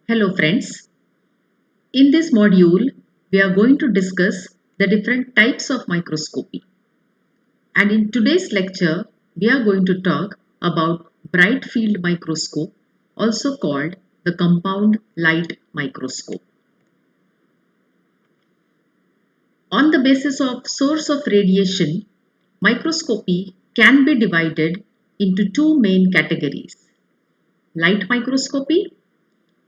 Hello friends, in this module we are going to discuss the different types of microscopy, and in today's lecture we are going to talk about Bright Field Microscope, also called the compound light microscope. On the basis of source of radiation, microscopy can be divided into two main categories: light microscopy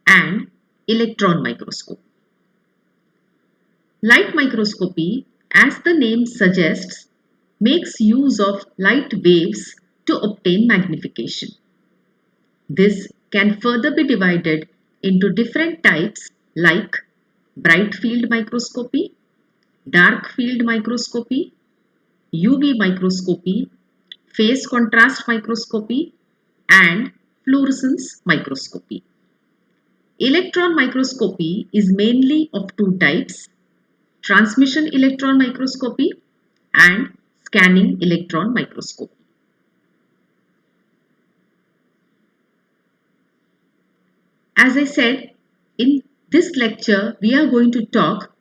and electron microscope. Light microscopy, as the name suggests, makes use of light waves to obtain magnification. This can further be divided into different types like bright field microscopy, dark field microscopy, UV microscopy, phase contrast microscopy, and fluorescence microscopy. Electron microscopy is mainly of two types: transmission electron microscopy and scanning electron microscopy. As I said, in this lecture we are going to talk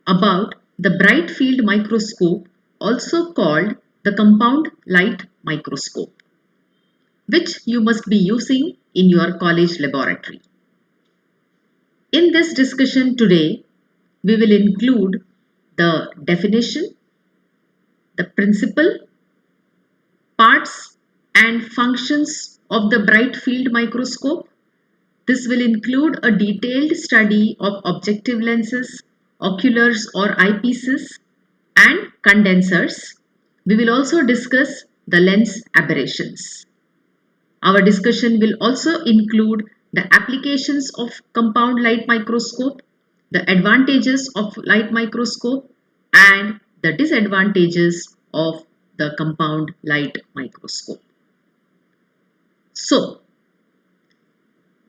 about the bright field microscope, also called the compound light microscope, which you must be using in your college laboratory. In this discussion today, we will include the definition, the principle, parts and functions of the bright field microscope. This will include a detailed study of objective lenses, oculars or eyepieces, and condensers. We will also discuss the lens aberrations. Our discussion will also include the applications of compound light microscope, the advantages of light microscope, and the disadvantages of the compound light microscope. So,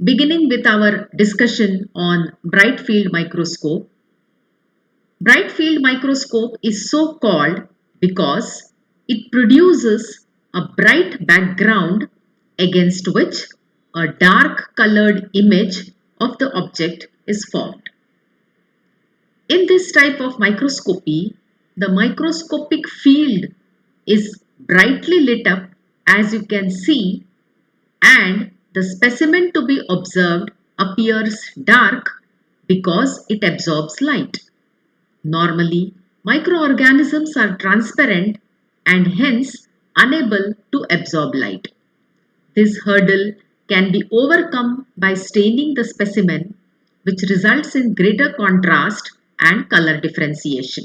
beginning with our discussion on bright field microscope. Bright field microscope is so called because it produces a bright background against which a dark colored image of the object is formed. In this type of microscopy, the microscopic field is brightly lit up, as you can see, and the specimen to be observed appears dark because it absorbs light. Normally, microorganisms are transparent and hence unable to absorb light. This hurdle can be overcome by staining the specimen, which results in greater contrast and color differentiation.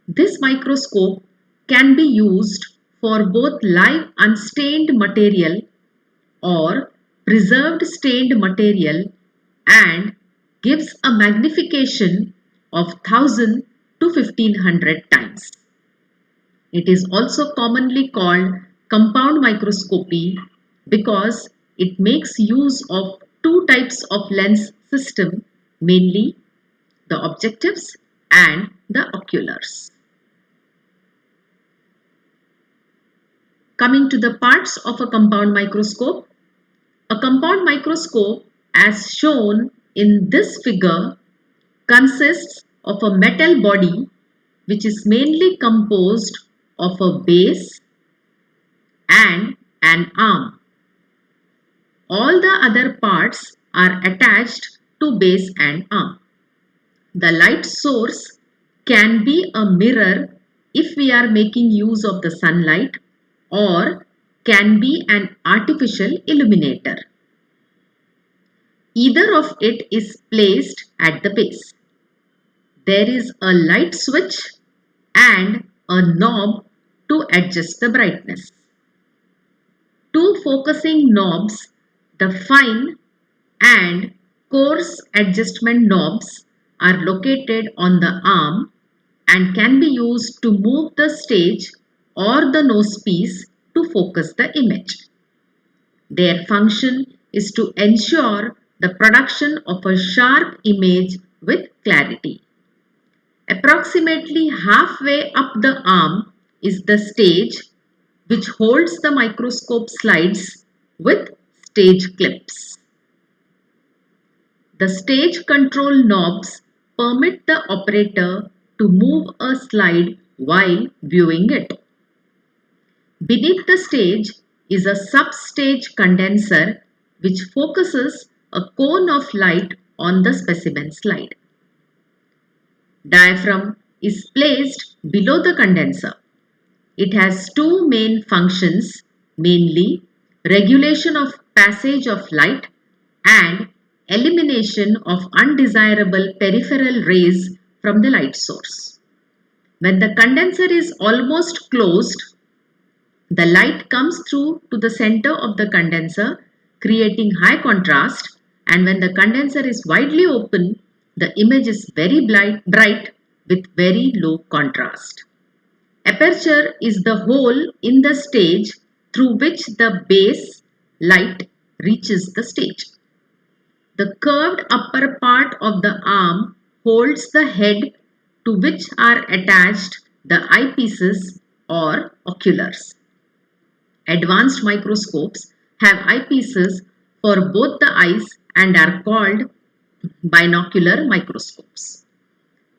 This microscope can be used for both live unstained material or preserved stained material and gives a magnification of 1000 to 1500 times. It is also commonly called compound microscopy because it makes use of two types of lens system, mainly the objectives and the oculars. Coming to the parts of a compound microscope. A compound microscope, as shown in this figure, consists of a metal body which is mainly composed of a base and an arm. All the other parts are attached to base and arm. The light source can be a mirror if we are making use of the sunlight, or can be an artificial illuminator. Either of it is placed at the base. There is a light switch and a knob to adjust the brightness. Two focusing knobs, the fine and coarse adjustment knobs, are located on the arm and can be used to move the stage or the nosepiece to focus the image. Their function is to ensure the production of a sharp image with clarity. Approximately halfway up the arm is the stage, which holds the microscope slides with stage clips. The stage control knobs permit the operator to move a slide while viewing it. Beneath the stage is a sub-stage condenser which focuses a cone of light on the specimen slide. Diaphragm is placed below the condenser. It has two main functions, mainly regulation of passage of light and elimination of undesirable peripheral rays from the light source. When the condenser is almost closed, the light comes through to the center of the condenser, creating high contrast, and when the condenser is widely open, the image is very bright with very low contrast. Aperture is the hole in the stage through which the base light reaches the stage. The curved upper part of the arm holds the head to which are attached the eyepieces or oculars. Advanced microscopes have eyepieces for both the eyes and are called binocular microscopes.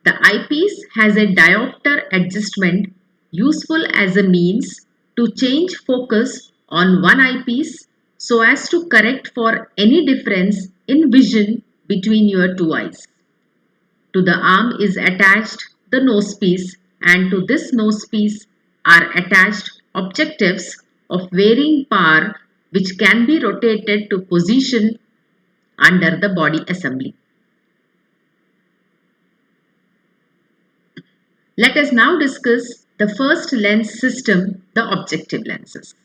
The eyepiece has a diopter adjustment useful as a means to change focus on one eyepiece so as to correct for any difference in vision between your two eyes. To the arm is attached the nosepiece, and to this nosepiece are attached objectives of varying power which can be rotated to position under the body assembly. Let us now discuss the first lens system, the objective lenses.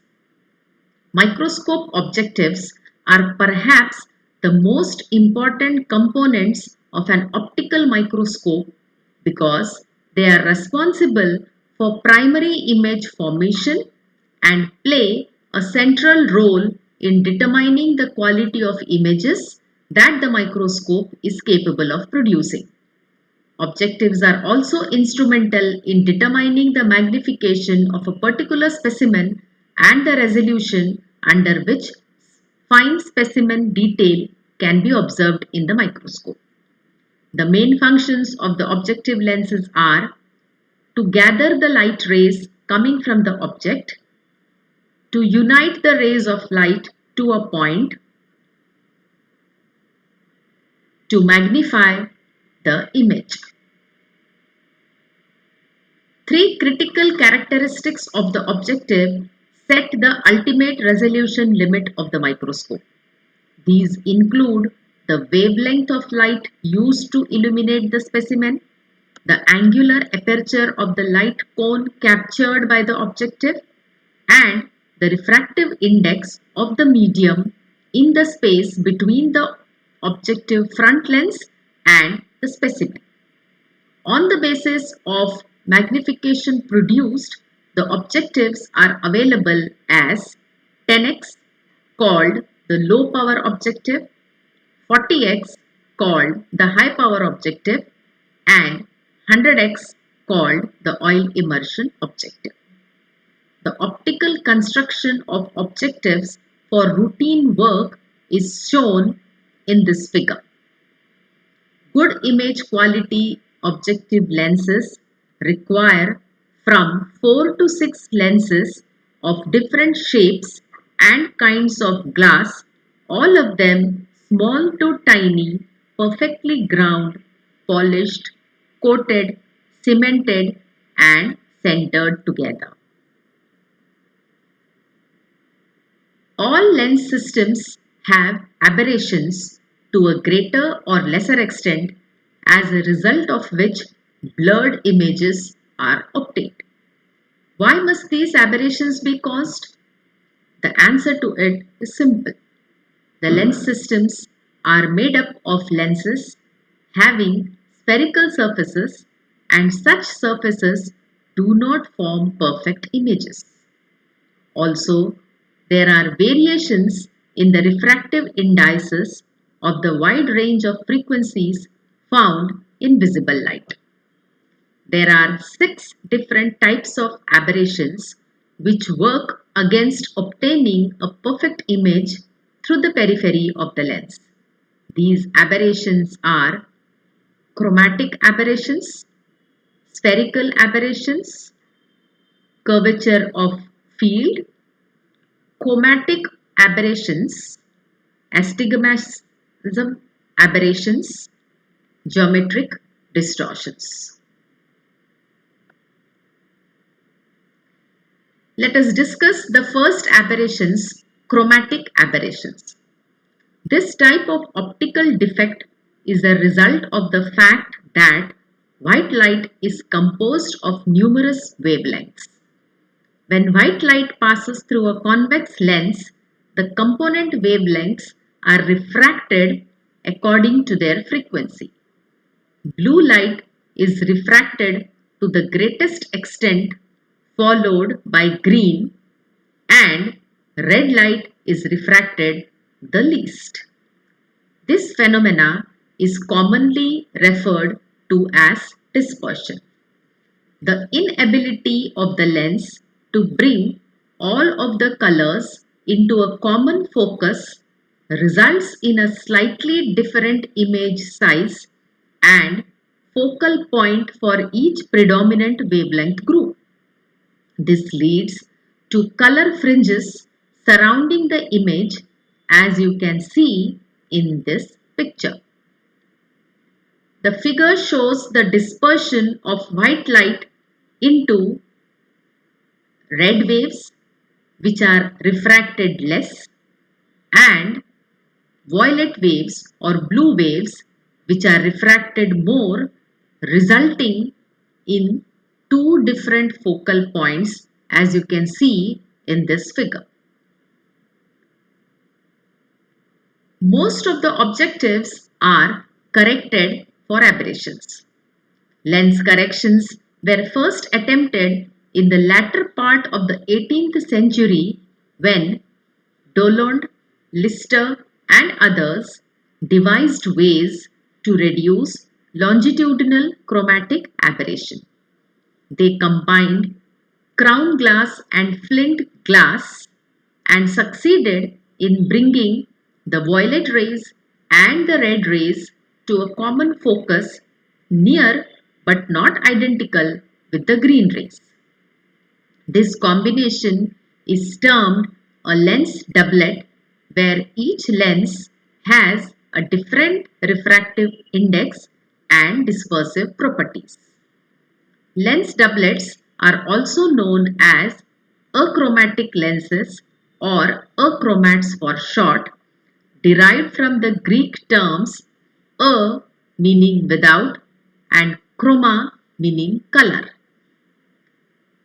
Microscope objectives are perhaps the most important components of an optical microscope because they are responsible for primary image formation and play a central role in determining the quality of images that the microscope is capable of producing. Objectives are also instrumental in determining the magnification of a particular specimen and the resolution under which fine specimen detail can be observed in the microscope. The main functions of the objective lenses are to gather the light rays coming from the object, to unite the rays of light to a point, to magnify the image. Three critical characteristics of the objective set the ultimate resolution limit of the microscope. These include the wavelength of light used to illuminate the specimen, the angular aperture of the light cone captured by the objective, and the refractive index of the medium in the space between the objective front lens and the specimen. On the basis of magnification produced, the objectives are available as 10x called the low power objective, 40x called the high power objective, and 100x called the oil immersion objective. The optical construction of objectives for routine work is shown in this figure. Good image quality objective lenses require from 4 to 6 lenses of different shapes and kinds of glass, all of them small to tiny, perfectly ground, polished, coated, cemented and centered together. All lens systems have aberrations to a greater or lesser extent, as a result of which blurred images are obtained. Why must these aberrations be caused? The answer to it is simple. The lens systems are made up of lenses having spherical surfaces, and such surfaces do not form perfect images. Also, there are variations in the refractive indices of the wide range of frequencies found in visible light. There are 6 different types of aberrations which work against obtaining a perfect image through the periphery of the lens. These aberrations are chromatic aberrations, spherical aberrations, curvature of field, chromatic aberrations, astigmatism aberrations, geometric distortions. Let us discuss the first aberrations, chromatic aberrations. This type of optical defect is a result of the fact that white light is composed of numerous wavelengths. When white light passes through a convex lens, the component wavelengths are refracted according to their frequency. Blue light is refracted to the greatest extent, followed by green, and red light is refracted the least. This phenomena is commonly referred to as dispersion. The inability of the lens to bring all of the colors into a common focus results in a slightly different image size and focal point for each predominant wavelength group. This leads to color fringes surrounding the image, as you can see in this picture. The figure shows the dispersion of white light into red waves, which are refracted less, and violet waves or blue waves, which are refracted more, resulting in two different focal points, as you can see in this figure. Most of the objectives are corrected for aberrations. Lens corrections were first attempted in the latter part of the 18th century when Dollond, Lister and others devised ways to reduce longitudinal chromatic aberration. They combined crown glass and flint glass and succeeded in bringing the violet rays and the red rays to a common focus near but not identical with the green rays. This combination is termed a lens doublet, where each lens has a different refractive index and dispersive properties. Lens doublets are also known as achromatic lenses or achromats for short, derived from the Greek terms a meaning without and chroma meaning color.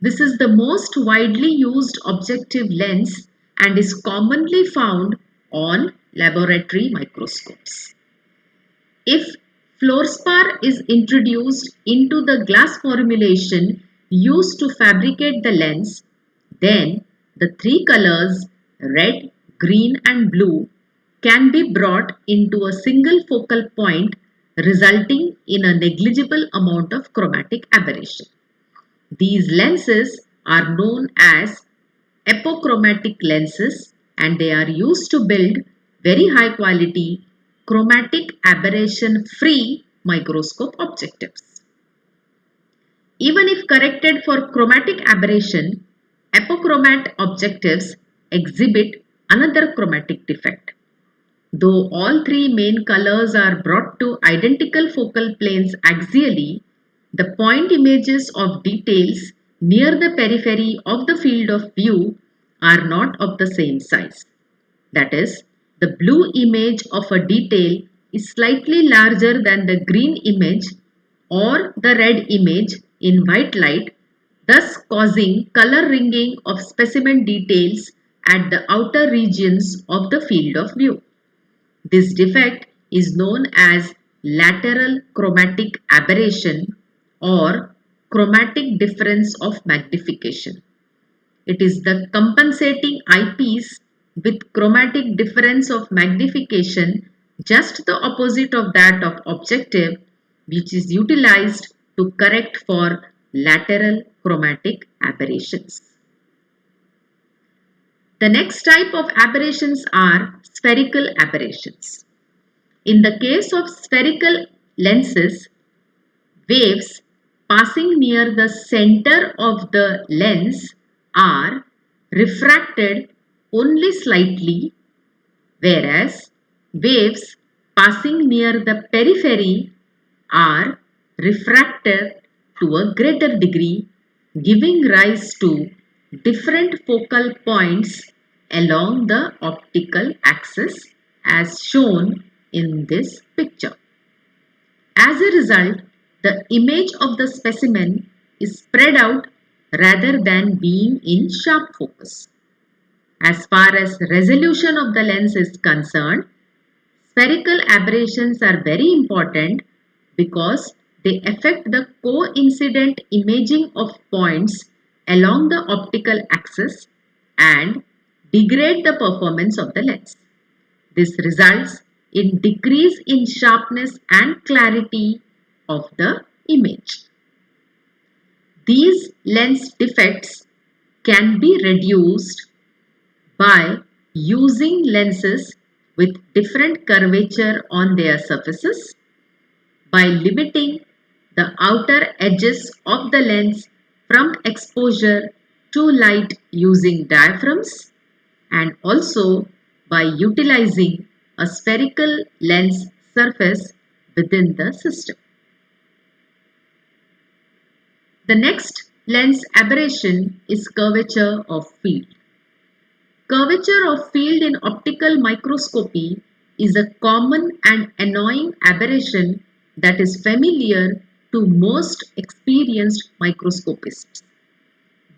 This is the most widely used objective lens and is commonly found on laboratory microscopes. If fluorspar is introduced into the glass formulation used to fabricate the lens, then the three colors red, green and blue can be brought into a single focal point, resulting in a negligible amount of chromatic aberration. These lenses are known as apochromatic lenses and they are used to build very high quality chromatic aberration free microscope objectives. Even if corrected for chromatic aberration, apochromat objectives exhibit another chromatic defect. Though all three main colors are brought to identical focal planes axially, the point images of details near the periphery of the field of view are not of the same size. That is, the blue image of a detail is slightly larger than the green image or the red image in white light, thus causing color ringing of specimen details at the outer regions of the field of view. This defect is known as lateral chromatic aberration or chromatic difference of magnification. It is the compensating eyepiece with chromatic difference of magnification just the opposite of that of objective, which is utilized to correct for lateral chromatic aberrations. The next type of aberrations are spherical aberrations. In the case of spherical lenses, waves passing near the center of the lens are refracted only slightly, whereas waves passing near the periphery are refracted to a greater degree, giving rise to different focal points along the optical axis as shown in this picture. As a result, the image of the specimen is spread out rather than being in sharp focus. As far as resolution of the lens is concerned, spherical aberrations are very important because they affect the coincident imaging of points along the optical axis and degrade the performance of the lens. This results in decrease in sharpness and clarity of the image. These lens defects can be reduced by using lenses with different curvature on their surfaces, by limiting the outer edges of the lens from exposure to light using diaphragms, and also by utilizing a spherical lens surface within the system. The next lens aberration is curvature of field. Curvature of field in optical microscopy is a common and annoying aberration that is familiar to most experienced microscopists.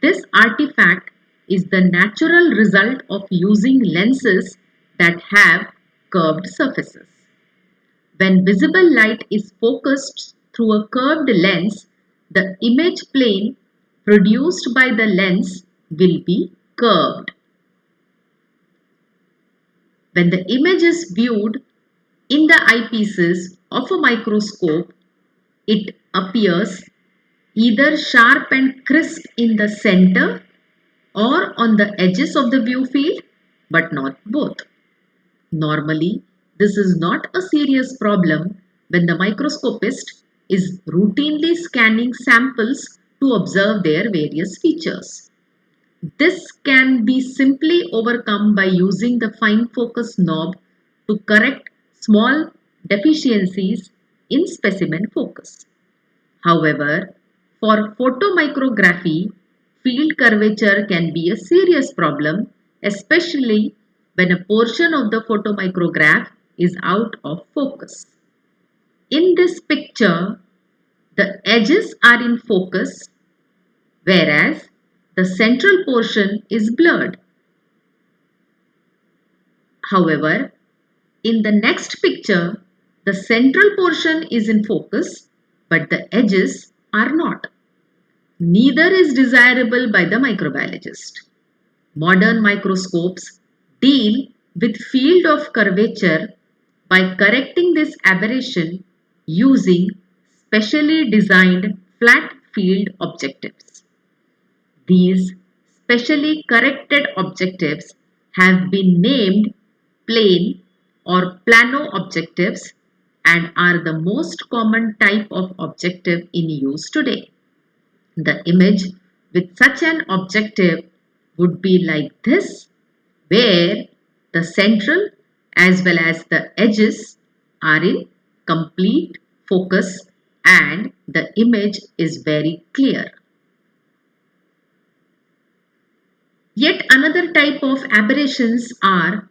This artifact is the natural result of using lenses that have curved surfaces. When visible light is focused through a curved lens, the image plane produced by the lens will be curved. When the image is viewed in the eyepieces of a microscope, it appears either sharp and crisp in the center or on the edges of the view field, but not both. Normally, this is not a serious problem when the microscopist is routinely scanning samples to observe their various features. This can be simply overcome by using the fine focus knob to correct small deficiencies in specimen focus. However, for photomicrography, field curvature can be a serious problem, especially when a portion of the photomicrograph is out of focus. In this picture, the edges are in focus, whereas the central portion is blurred. However, in the next picture, the central portion is in focus, but the edges are not. Neither is desirable by the microbiologist. Modern microscopes deal with field of curvature by correcting this aberration using specially designed flat field objectives. These specially corrected objectives have been named plane or plano objectives and are the most common type of objective in use today. The image with such an objective would be like this, where the central as well as the edges are in complete focus and the image is very clear. Yet another type of aberrations are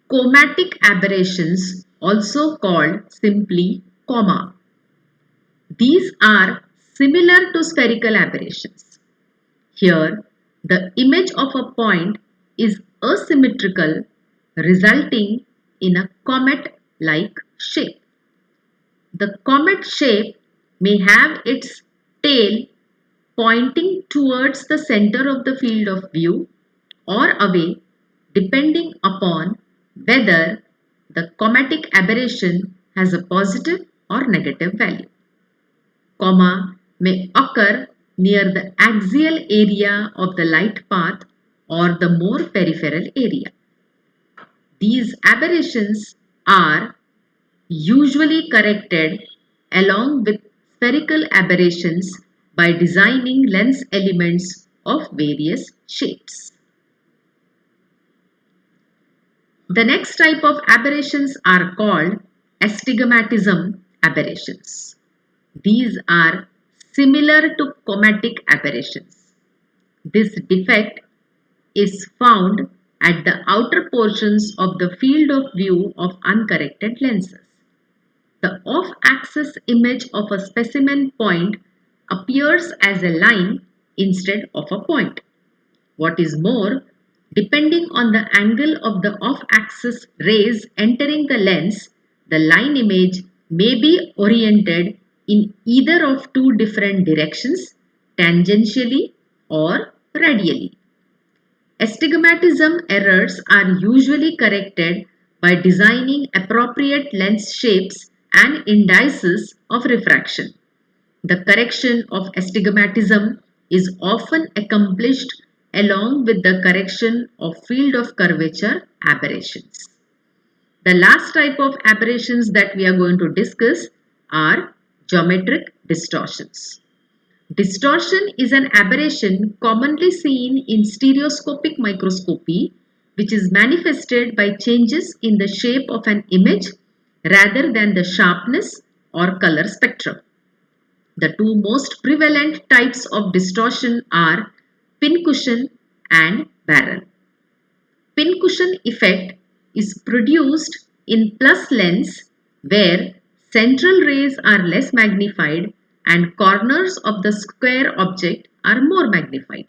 chromatic aberrations, also called simply coma. These are similar to spherical aberrations. Here, the image of a point is asymmetrical, resulting in a comet-like shape. The comet shape may have its tail pointing towards the center of the field of view or away, depending upon whether the chromatic aberration has a positive or negative value. Coma may occur near the axial area of the light path or the more peripheral area. These aberrations are usually corrected along with spherical aberrations by designing lens elements of various shapes. The next type of aberrations are called astigmatism aberrations. These are similar to chromatic aberrations. This defect is found at the outer portions of the field of view of uncorrected lenses. The off-axis image of a specimen point appears as a line instead of a point. What is more, depending on the angle of the off-axis rays entering the lens, the line image may be oriented in either of two different directions, tangentially or radially. Astigmatism errors are usually corrected by designing appropriate lens shapes and indices of refraction. The correction of astigmatism is often accomplished along with the correction of field of curvature aberrations. The last type of aberrations that we are going to discuss are geometric distortions. Distortion is an aberration commonly seen in stereoscopic microscopy, which is manifested by changes in the shape of an image rather than the sharpness or color spectrum. The two most prevalent types of distortion are pincushion and barrel. Pincushion effect is produced in plus lens where central rays are less magnified and corners of the square object are more magnified.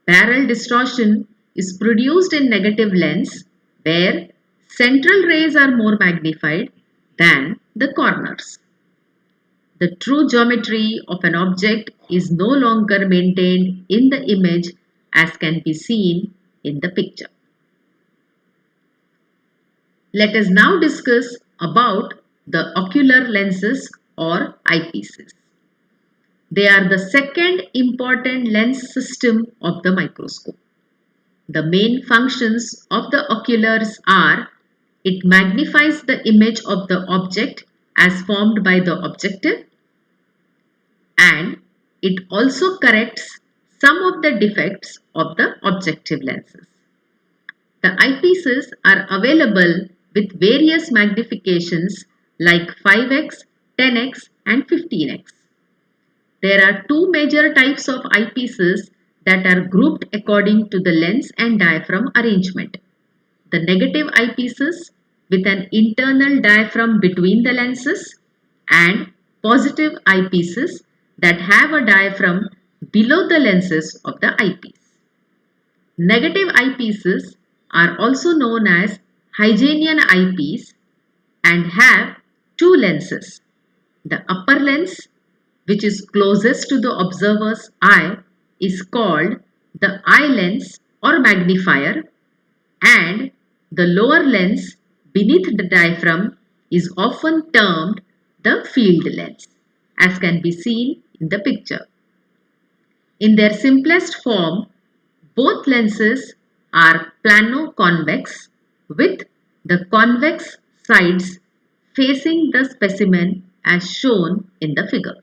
Barrel distortion is produced in negative lens where central rays are more magnified than the corners. The true geometry of an object is no longer maintained in the image as can be seen in the picture. Let us now discuss about the ocular lenses or eyepieces. They are the second important lens system of the microscope. The main functions of the oculars are: it magnifies the image of the object as formed by the objective, and it also corrects some of the defects of the objective lenses. The eyepieces are available with various magnifications like 5x, 10x and 15x. There are two major types of eyepieces that are grouped according to the lens and diaphragm arrangement. The negative eyepieces with an internal diaphragm between the lenses, and positive eyepieces that have a diaphragm below the lenses of the eyepiece. Negative eyepieces are also known as Hygenian eyepiece and have two lenses. The upper lens, which is closest to the observer's eye, is called the eye lens or magnifier, and the lower lens beneath the diaphragm is often termed the field lens, as can be seen in the picture. In their simplest form, both lenses are plano-convex with the convex sides facing the specimen as shown in the figure.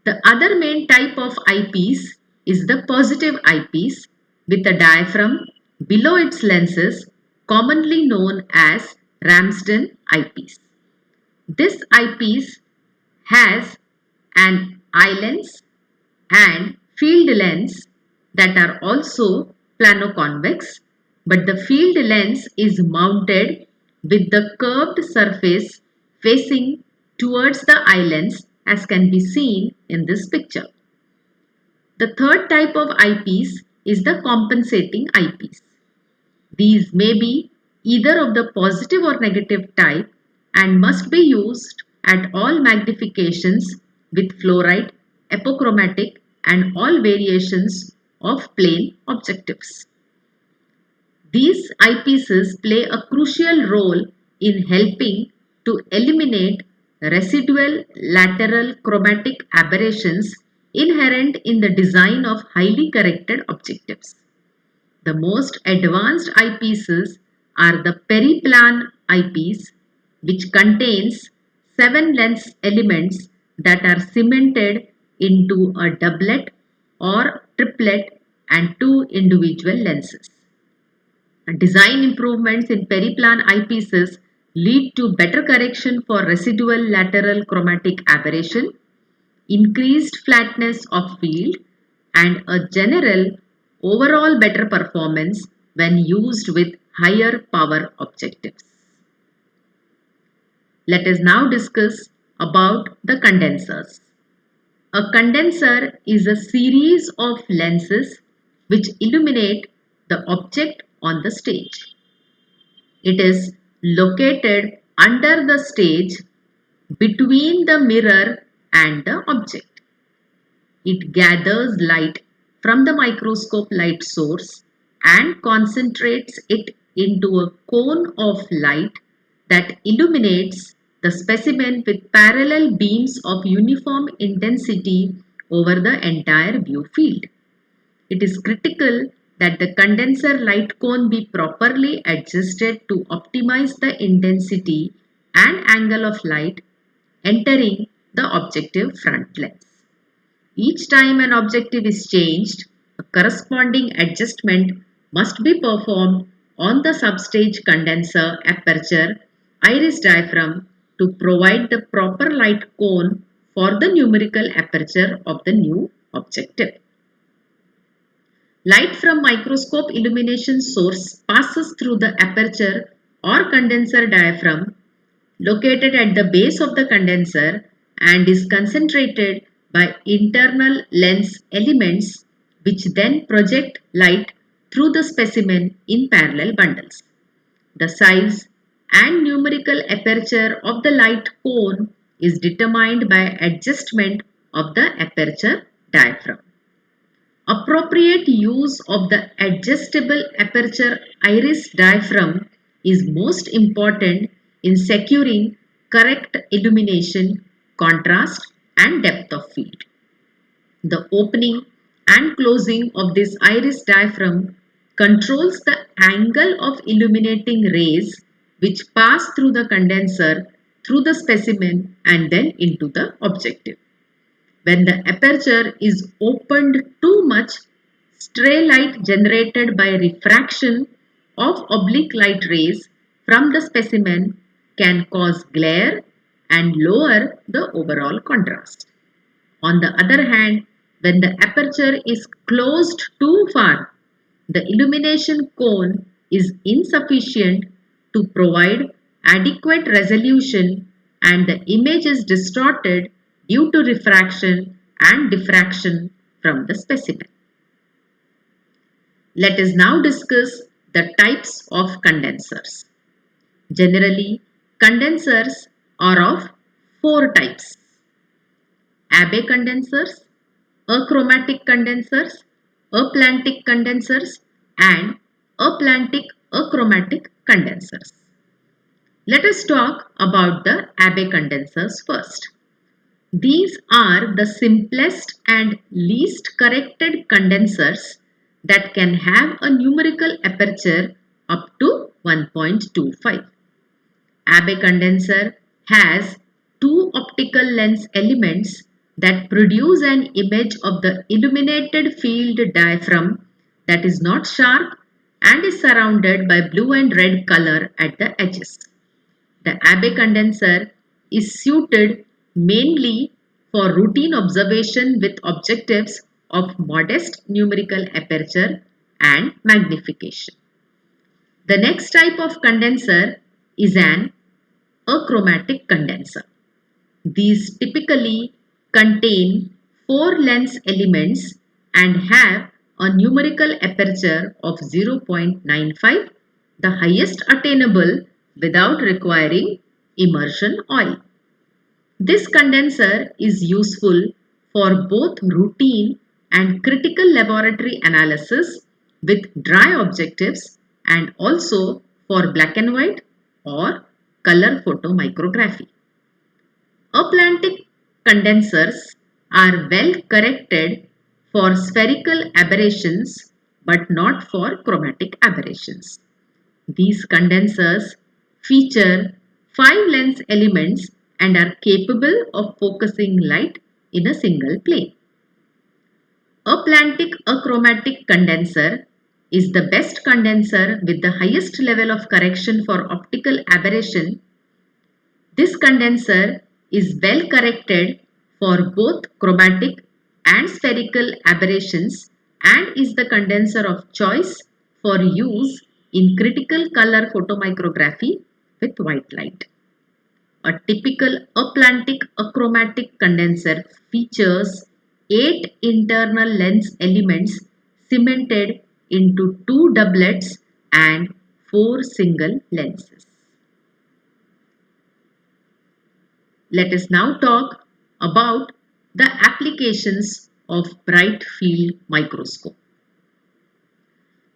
The other main type of eyepiece is the positive eyepiece with a diaphragm below its lenses, commonly known as Ramsden eyepiece. This eyepiece has an eye lens and field lens that are also plano-convex, but the field lens is mounted with the curved surface facing towards the eye lens, as can be seen in this picture. The third type of eyepiece is the compensating eyepiece. These may be either of the positive or negative type and must be used at all magnifications with fluorite, apochromatic and all variations of plane objectives. These eyepieces play a crucial role in helping to eliminate residual lateral chromatic aberrations inherent in the design of highly corrected objectives. The most advanced eyepieces are the periplan eyepiece, which contains 7 lens elements that are cemented into a doublet or triplet and 2 individual lenses. Design improvements in periplan eyepieces lead to better correction for residual lateral chromatic aberration, increased flatness of field, and a general overall better performance when used with higher power objectives. Let us now discuss about the condensers. A condenser is a series of lenses which illuminate the object on the stage. It is located under the stage between the mirror and the object. It gathers light from the microscope light source and concentrates it into a cone of light that illuminates the specimen with parallel beams of uniform intensity over the entire view field. It is critical that the condenser light cone be properly adjusted to optimize the intensity and angle of light entering the objective front lens. Each time an objective is changed, a corresponding adjustment must be performed on the substage condenser aperture iris diaphragm to provide the proper light cone for the numerical aperture of the new objective. Light from microscope illumination source passes through the aperture or condenser diaphragm located at the base of the condenser and is concentrated by internal lens elements which then project light through the specimen in parallel bundles. The size and numerical aperture of the light cone is determined by adjustment of the aperture diaphragm. Appropriate use of the adjustable aperture iris diaphragm is most important in securing correct illumination, contrast and depth of field. The opening and closing of this iris diaphragm controls the angle of illuminating rays which pass through the condenser, through the specimen and then into the objective. When the aperture is opened too much, stray light generated by refraction of oblique light rays from the specimen can cause glare and lower the overall contrast. On the other hand, when the aperture is closed too far, the illumination cone is insufficient to provide adequate resolution and the image is distorted due to refraction and diffraction from the specimen. Let us now discuss the types of condensers. Generally, condensers are of 4 types: Abbe condensers, achromatic condensers, aplantic condensers and aplantic achromatic condensers. Let us talk about the Abbe condensers first. These are the simplest and least corrected condensers that can have a numerical aperture up to 1.25. Abbe condenser has 2 optical lens elements that produce an image of the illuminated field diaphragm that is not sharp and is surrounded by blue and red color at the edges. The Abbe condenser is suited mainly for routine observation with objectives of modest numerical aperture and magnification. The next type of condenser is an achromatic condenser. These typically contain 4 lens elements and have a numerical aperture of 0.95, the highest attainable without requiring immersion oil. This condenser is useful for both routine and critical laboratory analysis with dry objectives and also for black and white or color photomicrography. Aplantic condensers are well corrected for spherical aberrations but not for chromatic aberrations. These condensers feature 5 lens elements and are capable of focusing light in a single plane. Aplantic achromatic condenser is the best condenser with the highest level of correction for optical aberration. This condenser is well corrected for both chromatic and spherical aberrations and is the condenser of choice for use in critical color photomicrography with white light. A typical aplantic achromatic condenser features 8 internal lens elements cemented into 2 doublets and 4 single lenses. Let us now talk about the applications of Bright Field Microscope.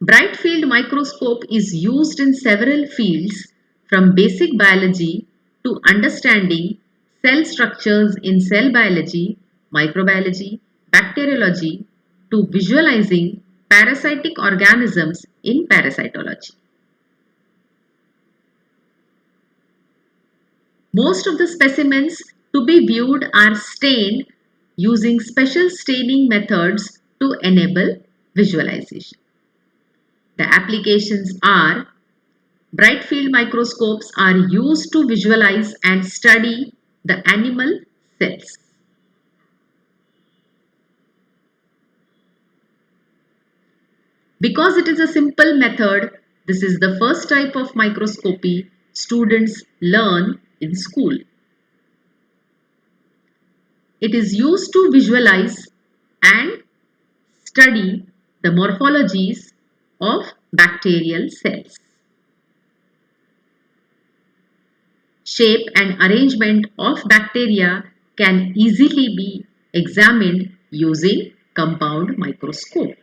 Bright Field Microscope is used in several fields from basic biology to understanding cell structures in cell biology, microbiology, bacteriology to visualizing parasitic organisms in parasitology. Most of the specimens to be viewed are stained using special staining methods to enable visualization. The applications are: bright field microscopes are used to visualize and study the animal cells. Because it is a simple method, this is the first type of microscopy students learn in school. It is used to visualize and study the morphologies of bacterial cells. Shape and arrangement of bacteria can easily be examined using compound microscope.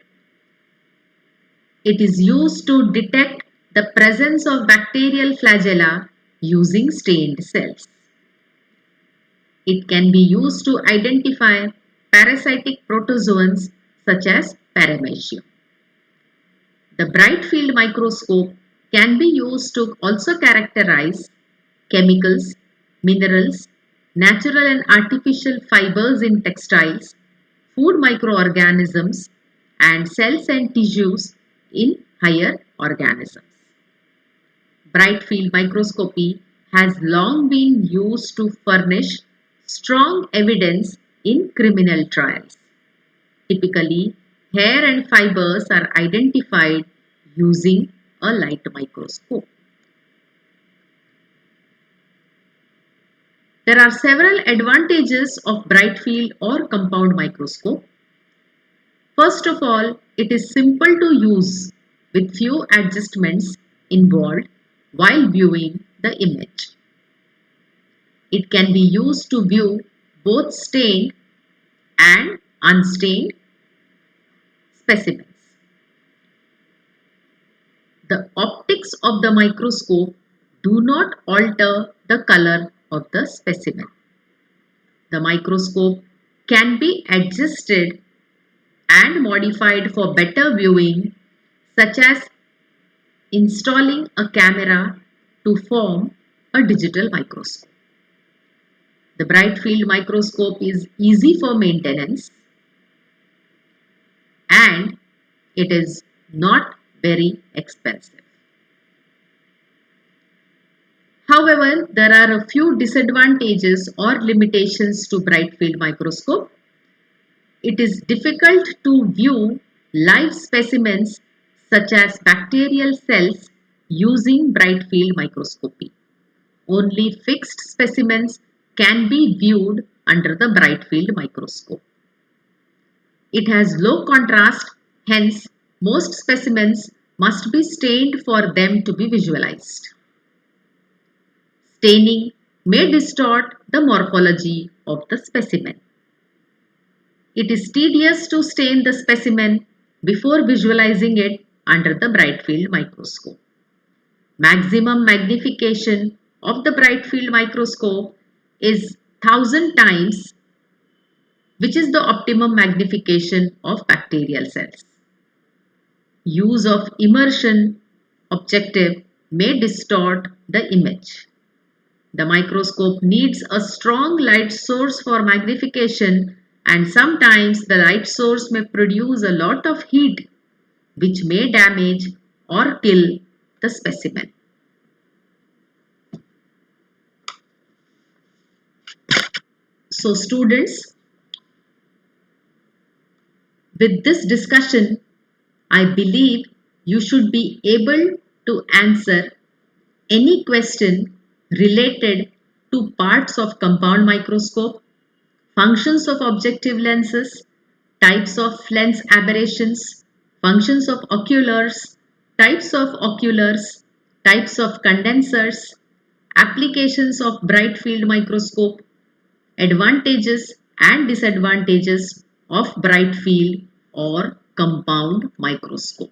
It is used to detect the presence of bacterial flagella using stained cells. It can be used to identify parasitic protozoans such as paramecium. The bright field microscope can be used to also characterize chemicals, minerals, natural and artificial fibers in textiles, food microorganisms, and cells and tissues in higher organisms. Bright field microscopy has long been used to furnish strong evidence in criminal trials. Typically, hair and fibers are identified using a light microscope. There are several advantages of bright field or compound microscope. First of all, it is simple to use with few adjustments involved while viewing the image. It can be used to view both stained and unstained specimens. The optics of the microscope do not alter the color of the specimen. The microscope can be adjusted and modified for better viewing, such as installing a camera to form a digital microscope. The bright field microscope is easy for maintenance and it is not very expensive. However, there are a few disadvantages or limitations to bright field microscope. It is difficult to view live specimens such as bacterial cells using bright field microscopy. Only fixed specimens can be viewed under the bright field microscope. It has low contrast, hence most specimens must be stained for them to be visualized. Staining may distort the morphology of the specimen. It is tedious to stain the specimen before visualizing it under the bright field microscope. Maximum magnification of the bright field microscope is 1000 times, which is the optimum magnification of bacterial cells. Use of immersion objective may distort the image. The microscope needs a strong light source for magnification, and sometimes the light source may produce a lot of heat which may damage or kill the specimen. So students, with this discussion, I believe you should be able to answer any question related to parts of compound microscope, functions of objective lenses, types of lens aberrations, functions of oculars, types of oculars, types of condensers, applications of bright field microscope, advantages and disadvantages of bright field or compound microscope.